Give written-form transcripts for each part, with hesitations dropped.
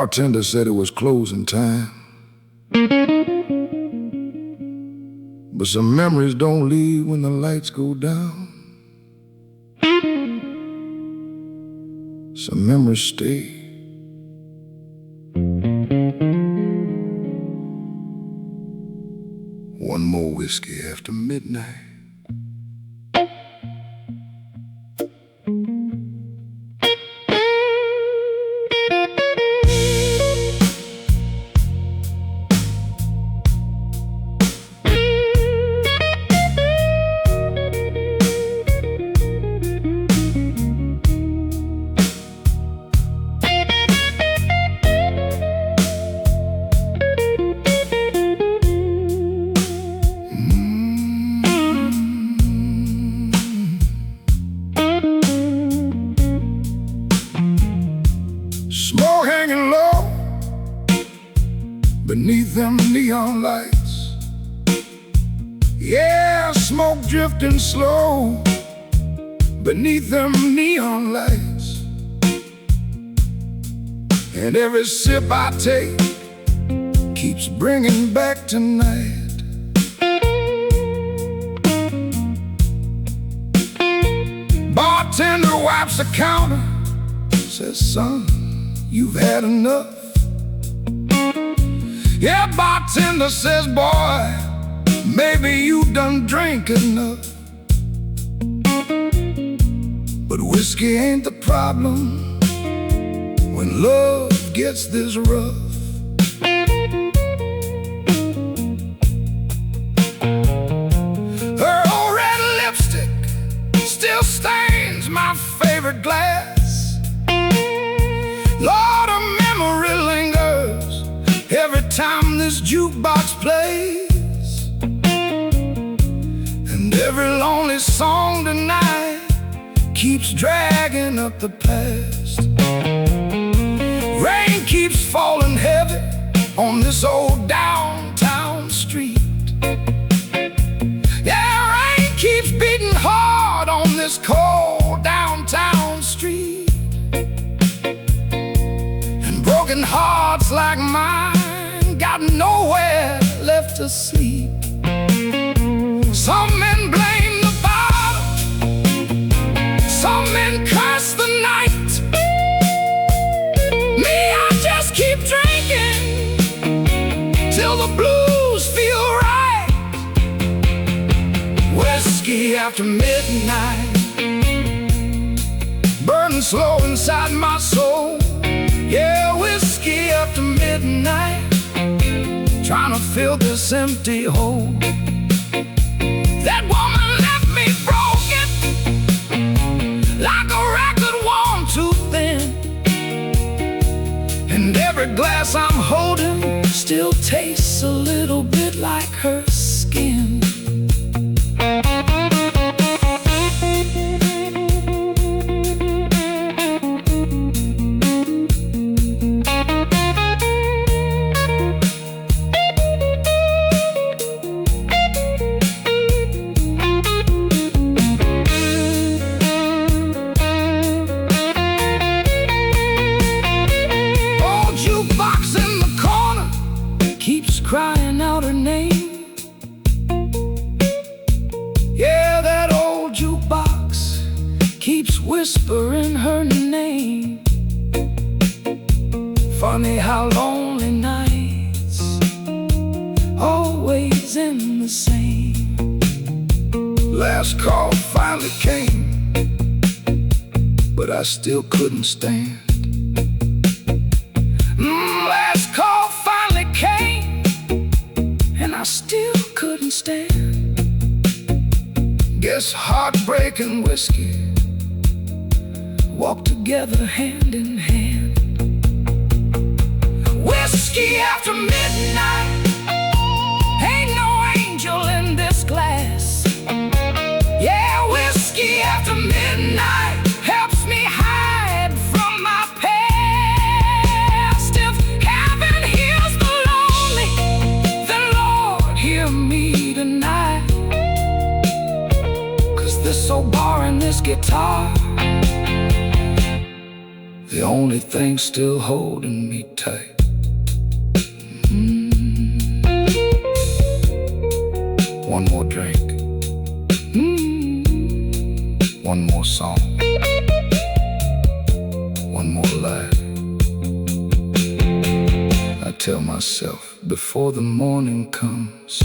bartender said it was closing time, but some memories don't leave when the lights go down. Some memories stay. One more whiskey after midnight. Smoke hanging low beneath them neon lights. Yeah, smoke drifting slow beneath them neon lights. And every sip I take keeps bringing back tonight. Bartender wipes the counter, says, son, you've had enough. Yeah, bartender says, boy, maybe you done drank enough. But whiskey ain't the problem when love gets this rough. Her old red lipstick still stains my favorite glass. Lord, a memory lingers every time this jukebox plays. And every lonely song tonight keeps dragging up the past. Rain keeps falling heavy on this old downtown street. Yeah, rain keeps beating hard on this cold downtown street. Broken hearts like mine got nowhere left to sleep. Some men blame the bottle, some men curse the night. Me, I just keep drinking till the blues feel right. Whiskey after midnight, burning slow inside my soul. Yeah, whiskey after midnight, trying to fill this empty hole. That woman left me broken, like a record worn too thin. And every glass I'm holding still tastes a little bit like her skin. Crying out her name. Yeah, that old jukebox keeps whispering her name. Funny how lonely nights always end the same. Last call finally came, but I still couldn't stand. Last call finally came, I still couldn't stand. Guess heartbreak and whiskey walk together hand in hand. Whiskey after midnight, ain't no angel in this glass. Yeah, whiskey after midnight helps me hide from my past. If heaven heals the lonely, then Lord, hear me tonight. 'Cause this old bar and this guitar, the only thing still holding me tight. One more drink, one more song, one more laugh. I tell myself before the morning comes.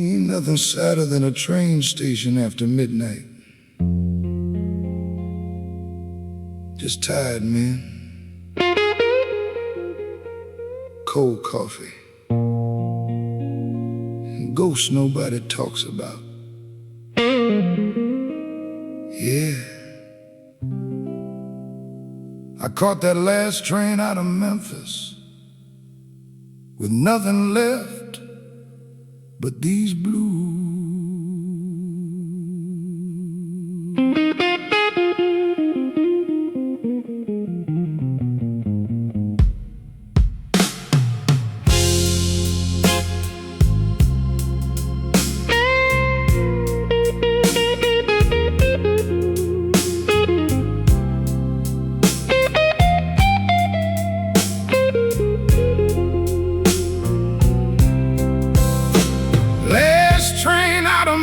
Ain't nothing sadder than a train station after midnight. Just tired, man. Cold coffee. Ghosts nobody talks about. Yeah. I caught that last train out of Memphis with nothing left but these blues.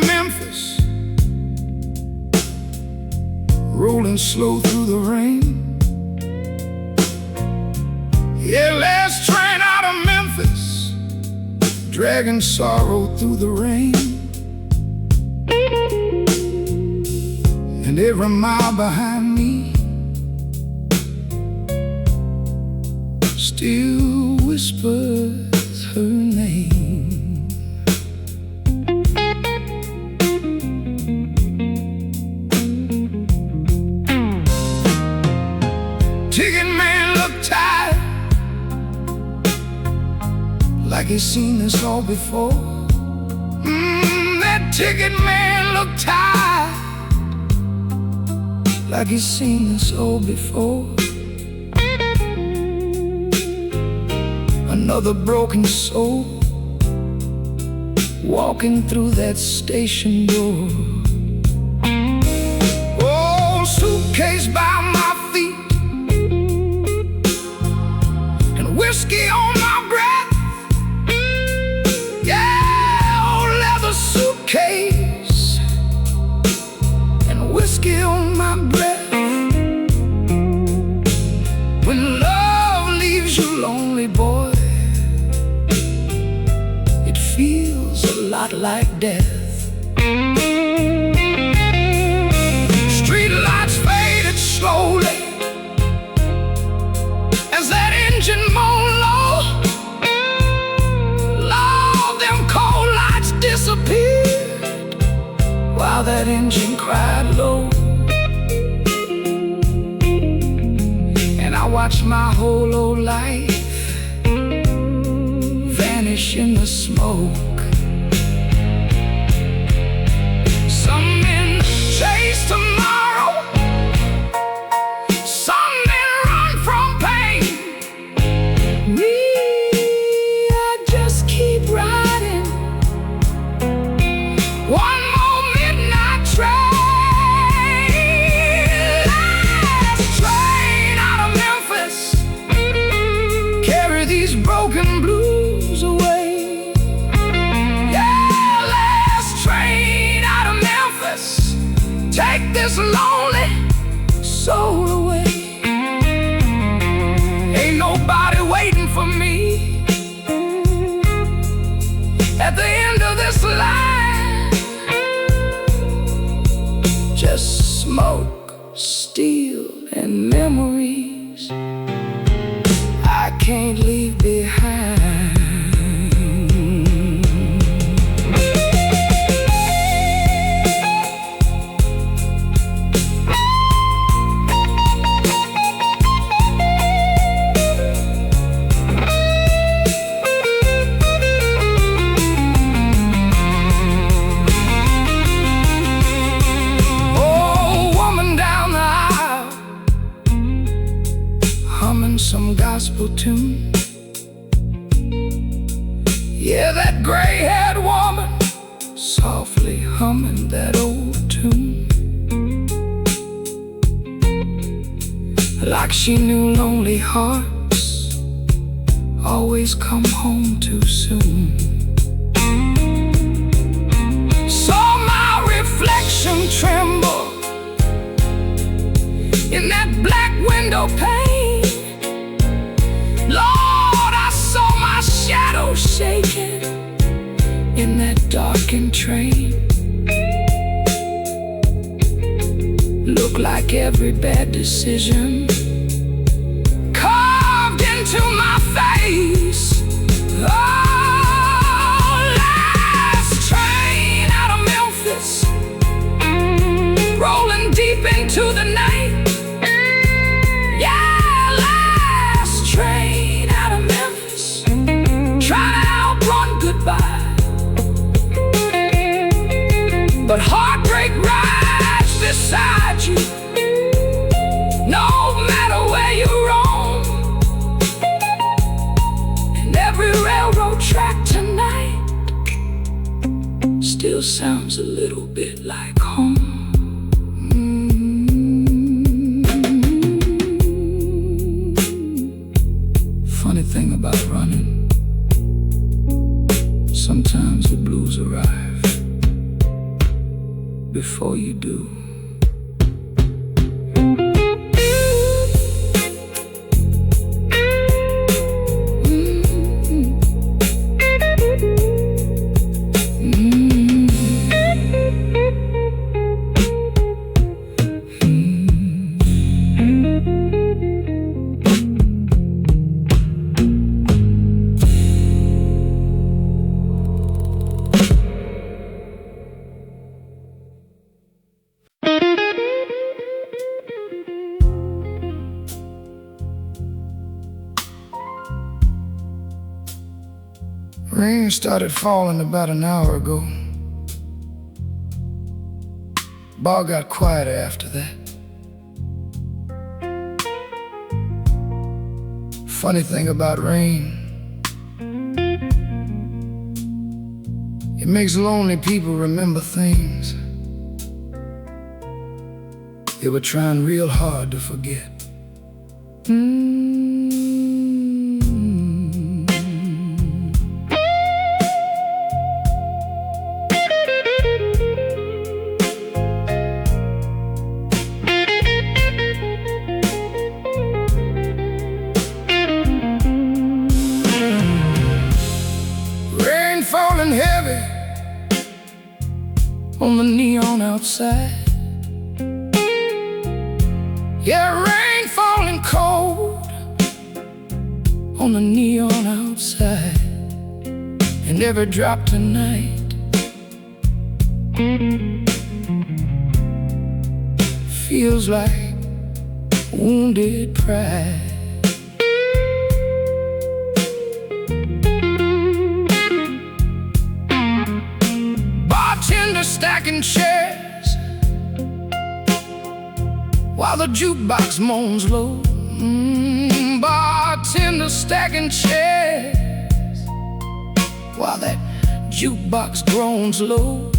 Memphis, rolling slow through the rain. Yeah, last train out of Memphis, dragging sorrow through the rain. And every mile behind me still whispers her name. Ticket man looked tired, like he's seen this all before. That ticket man looked tired, like he's seen this all before. Another broken soul walking through that station door. Oh, suitcase by my feet and whiskey on my breath. Yeah, old leather suitcase and whiskey on my breath. When love leaves you lonely, boy, it feels a lot like death. Street lights faded slowly as that engine moaned low. Lord, them cold lights disappeared while that engine cried low. And I watched my whole old life vanish in the smoke. Some men chase tomorrow, some men run from pain. Me, I just keep riding. One more midnight train, last train out of Memphis. Carry these broken blues away. Yeah, last train out of Memphis. Take this lonely soul away. Ain't nobody waiting for me at the end of this line. Just smoke, steel, and memories I can't leave behind. simple tune. Yeah, that gray-haired woman softly humming that old tune, like she knew lonely hearts always come home too soon. Saw my reflection tremble in that black window pane. Lord, I saw my shadow shaking in that darkened train. Looked like every bad decision carved into my face. Oh, last train out of Memphis, rolling deep into the night. Yeah, last train out of Memphis, trying to outrun goodbye. But heartbreak rides beside you, no matter where you roam. And every railroad track tonight still sounds a little bit like home. Funny thing about running, sometimes the blues arrive before you do. Rain started falling about an hour ago. Bar got quieter after that. Funny thing about rain, it makes lonely people remember things they were trying real hard to forget. Falling heavy on the neon outside. Yeah, rain falling cold on the neon outside. And every drop tonight feels like wounded pride. Stacking chairs while the jukebox moans low. Bartender stacking chairs while that jukebox groans low.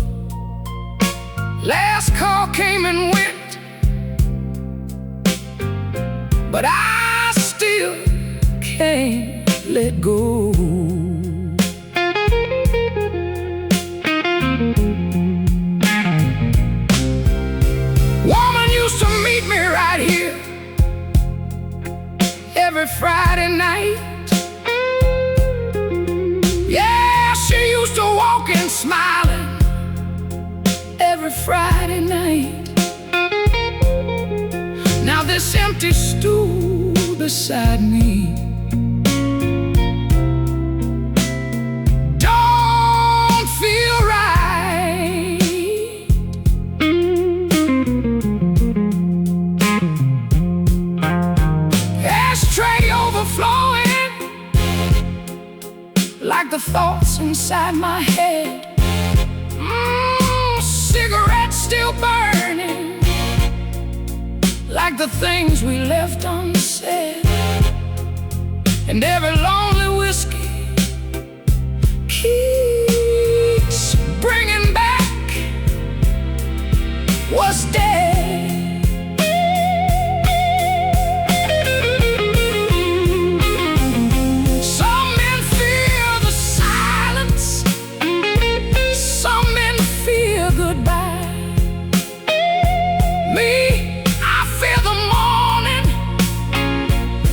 Last call came and went, but I still can't let go. Every Friday night, yeah, she used to walk in smiling every Friday night. Now this empty stool beside me don't feel right. Ashtray overflowing like the thoughts inside my head. Cigarette still burning like the things we left unsaid. and every lonely whiskey keeps bringing back what's dead. Some men fear the silence, some men fear goodbye. Me, I fear the morning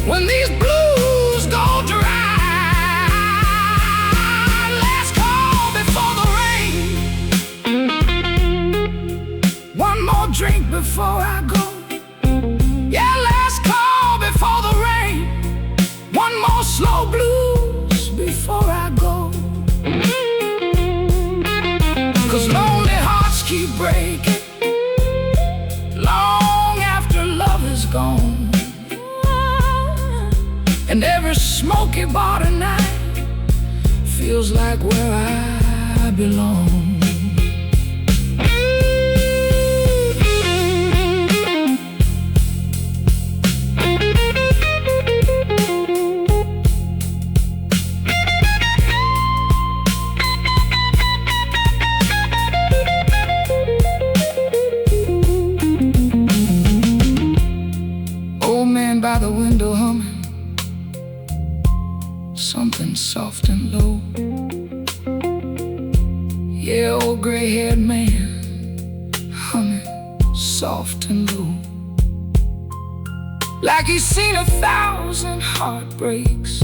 when these blues go dry. Last call before the rain, one more drink before I go. Yeah, last call before the rain, one more slow blues before I go. 'Cause lonely hearts keep breaking long after love is gone, and every smoky bar tonight feels like where I belong. Old man by the window humming something soft and low. Yeah, old gray-haired man humming soft and low, like he's seen 1,000 heartbreaks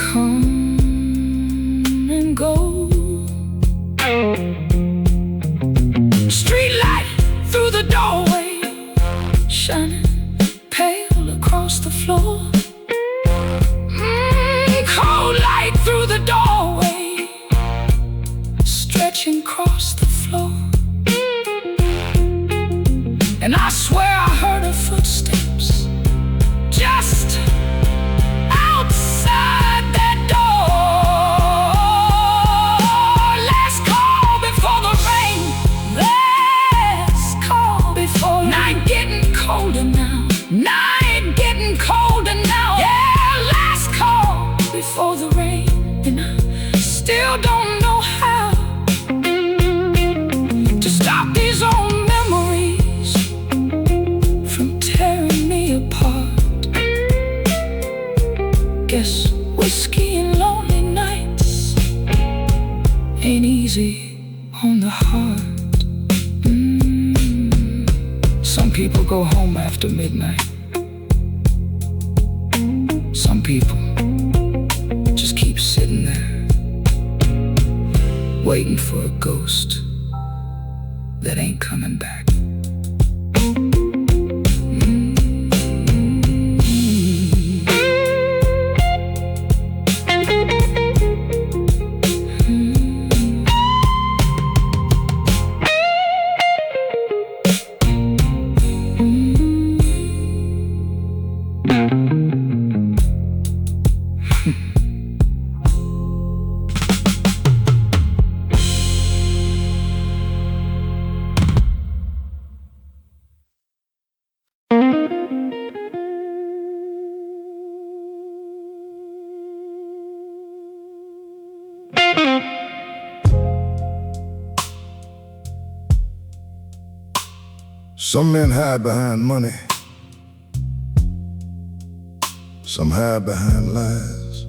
come and go. Street light through the doorway, shining pale across the floor. Cold light through the doorway, stretching across the floor. And I swear I heard her footsteps just outside that door. Last call before the rain, last call before night getting colder now. Night getting colder now. Yeah, last call before the rain, and I still don't know how to stop these old memories from tearing me apart. Guess whiskey and lonely nights ain't easy on the heart. Some people go home after midnight. Some people just keep sitting there, waiting for a ghost that ain't coming back. Some men hide behind money, some hide behind lies.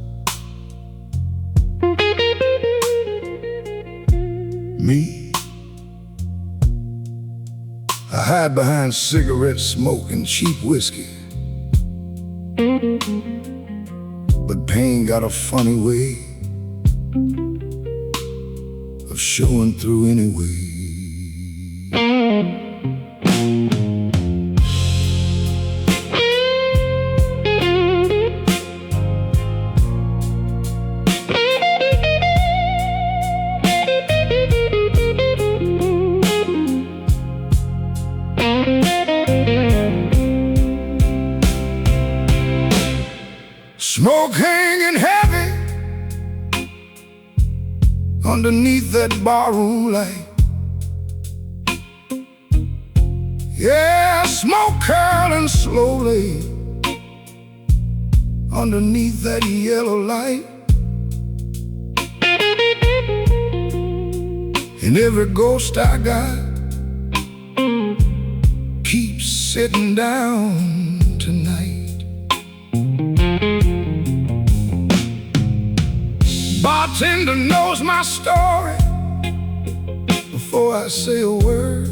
Me, I hide behind cigarette smoke and cheap whiskey. But pain got a funny way of showing through anyway. Smoke hanging heavy underneath that barroom light. Yeah, smoke curling slowly underneath that yellow light. And every ghost I got keeps sitting down tonight. Bartender knows my story before I say a word.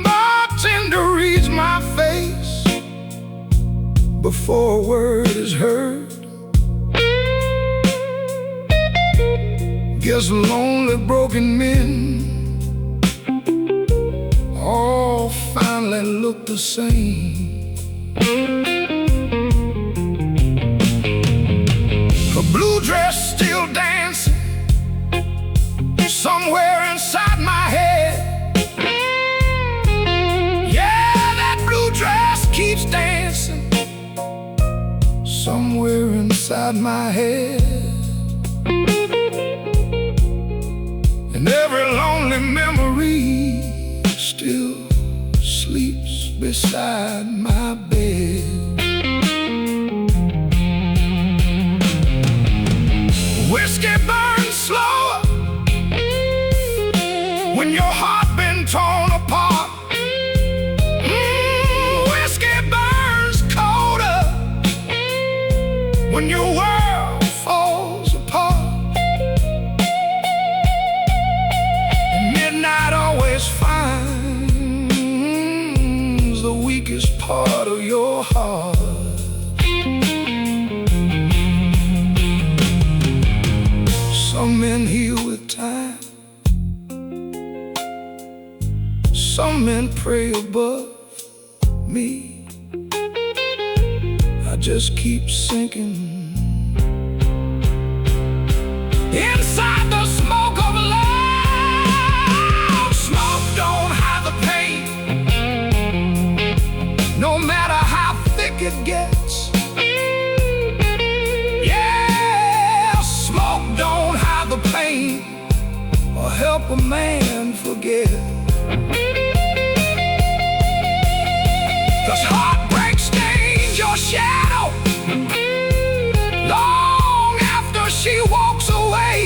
Bartender reads my face before a word is heard. Guess lonely broken men all finally look the same. Her blue dress still dancing somewhere inside my head. Yeah, that blue dress keeps dancing somewhere inside my head. And every lonely memory still sleeps beside my bed. Whiskey burns slower when your heart been torn apart. Whiskey burns colder when your world falls apart. Midnight always finds the weakest part of your heart. Some men heal with time, some men pray above me. I just keep sinking inside the smoke of love. Smoke don't hide the pain, no matter how thick it gets. Yeah, smoke don't hide the pain or help a man forget. 'Cause heartbreak stains your shadow long after she walks away.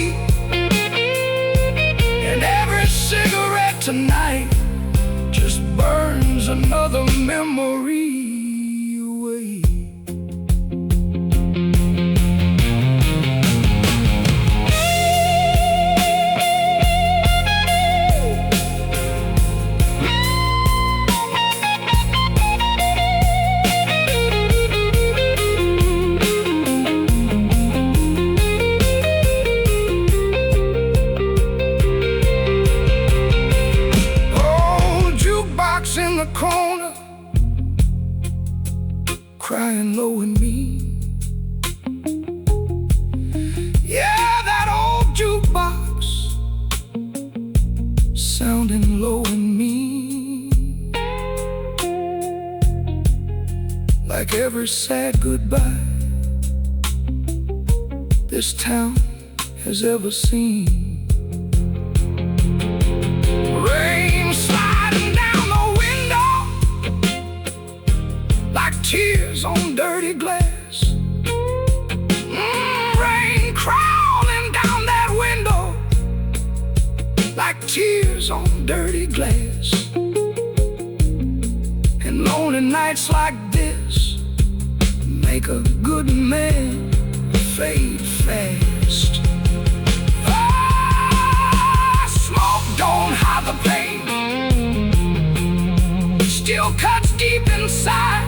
And every cigarette tonight just burns another memory away. In the corner, crying low and mean. Yeah, that old jukebox, sounding low and mean. Like every sad goodbye this town has ever seen. Rain sliding down the window like tears on dirty glass. Rain crawling down that window like tears on dirty glass. And lonely nights like this make a good man fade fast. Smoke don't hide the pain, still cuts deep inside.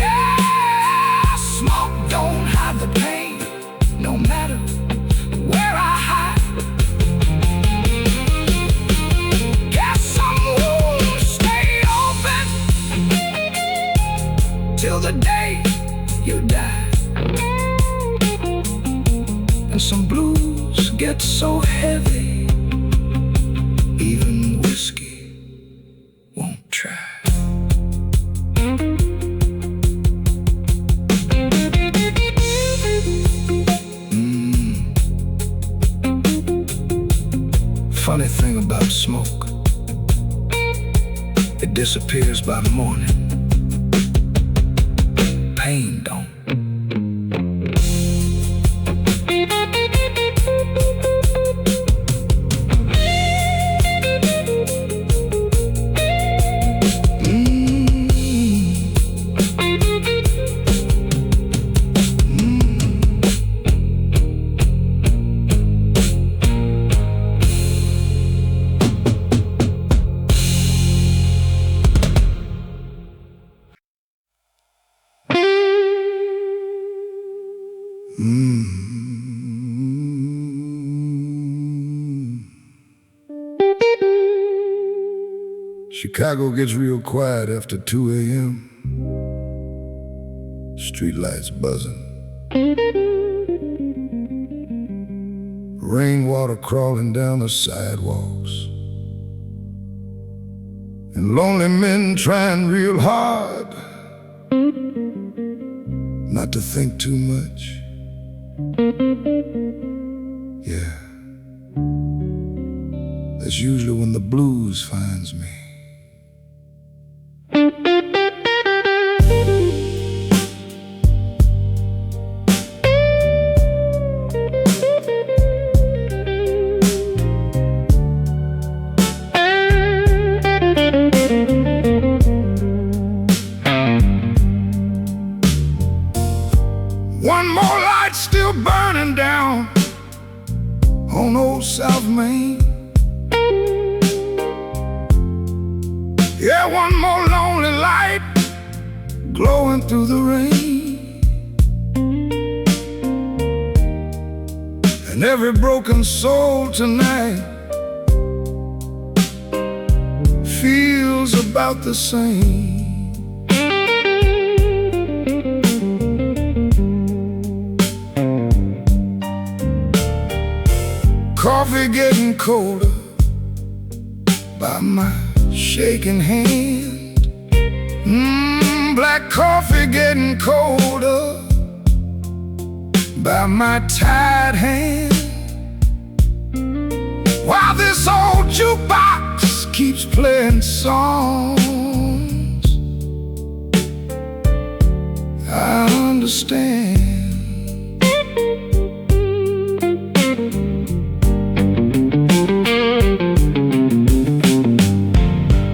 Yeah, smoke don't hide the pain, no matter where I hide. Guess some wounds stay open till the day you die. And some blues get so heavy, even whiskey won't try. Funny thing about smoke, it disappears by morning. Pain don't. Chicago gets real quiet after 2 a.m. Streetlights buzzing, rainwater crawling down the sidewalks, and lonely men trying real hard not to think too much. Yeah, that's usually when the blues finds me. One more light still burning down on old South Main. Yeah, one more lonely light glowing through the rain. And every broken soul tonight feels about the same. Coffee getting colder by my shaking hand. Black coffee getting colder by my tired hand. While this old jukebox keeps playing songs I understand.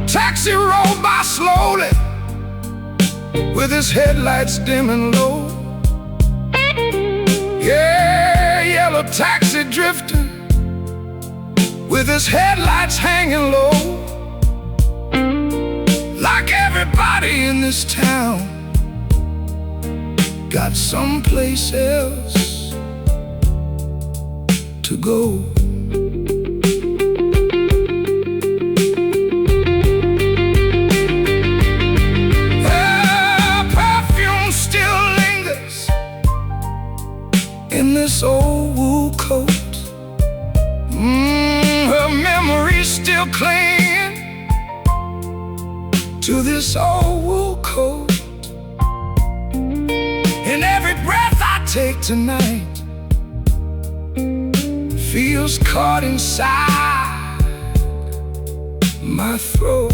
Taxi rolled by slowly with his headlights dimming low. Yeah, yellow taxi drifting with his headlights hanging low. Like everybody in this town got someplace else to go. In this old wool coat, her memory's still clinging to this old wool coat. And every breath I take tonight feels caught inside my throat.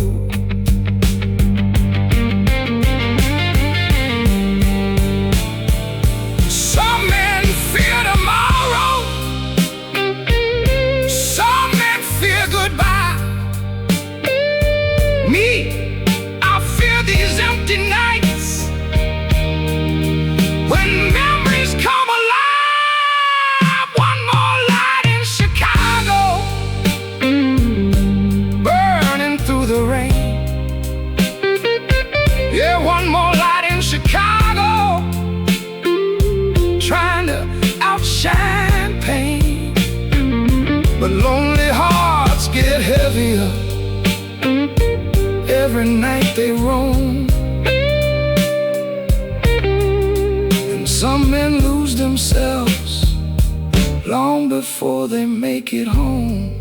Me, I fear these empty nights when memories come alive. One more light in Chicago, burning through the rain. Yeah, one more light in Chicago, trying to outshine pain. But lonely hearts get heavier every night they roam, and some men lose themselves long before they make it home.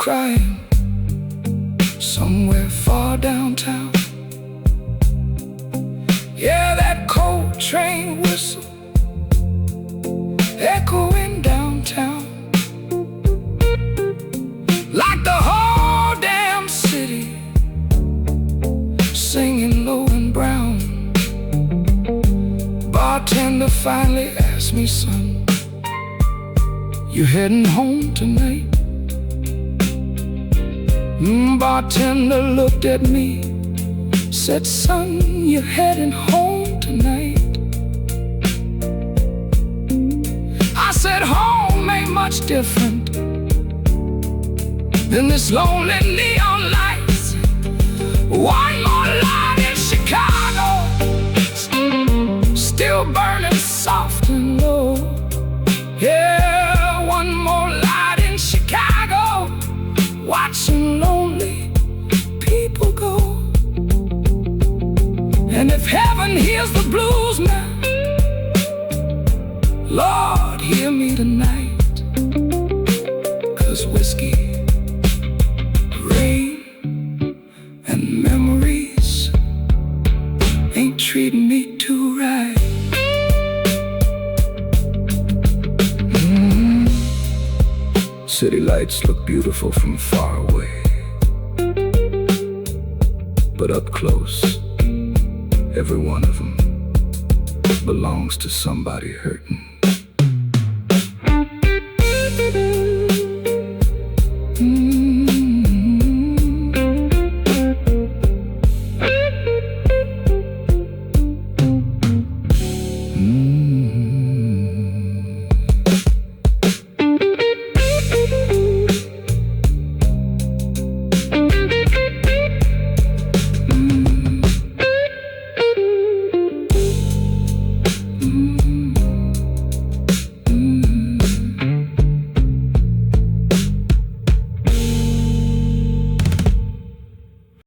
crying somewhere far downtown. Yeah, that cold train whistle echoing downtown, like the whole damn city singing low and brown. Bartender finally asked me, son, you heading home tonight? Bartender looked at me, said, son, you're heading home tonight. I said, home ain't much different than this lonely neon lights. One more light in Chicago, still burning soft and low. Yeah, one more light in Chicago, watching lonely people go. And if heaven hears the blues now, Lord, hear me tonight. 'Cause whiskey, rain, and memories ain't treating me too right. City lights look beautiful from far away, but up close, every one of them belongs to somebody hurting.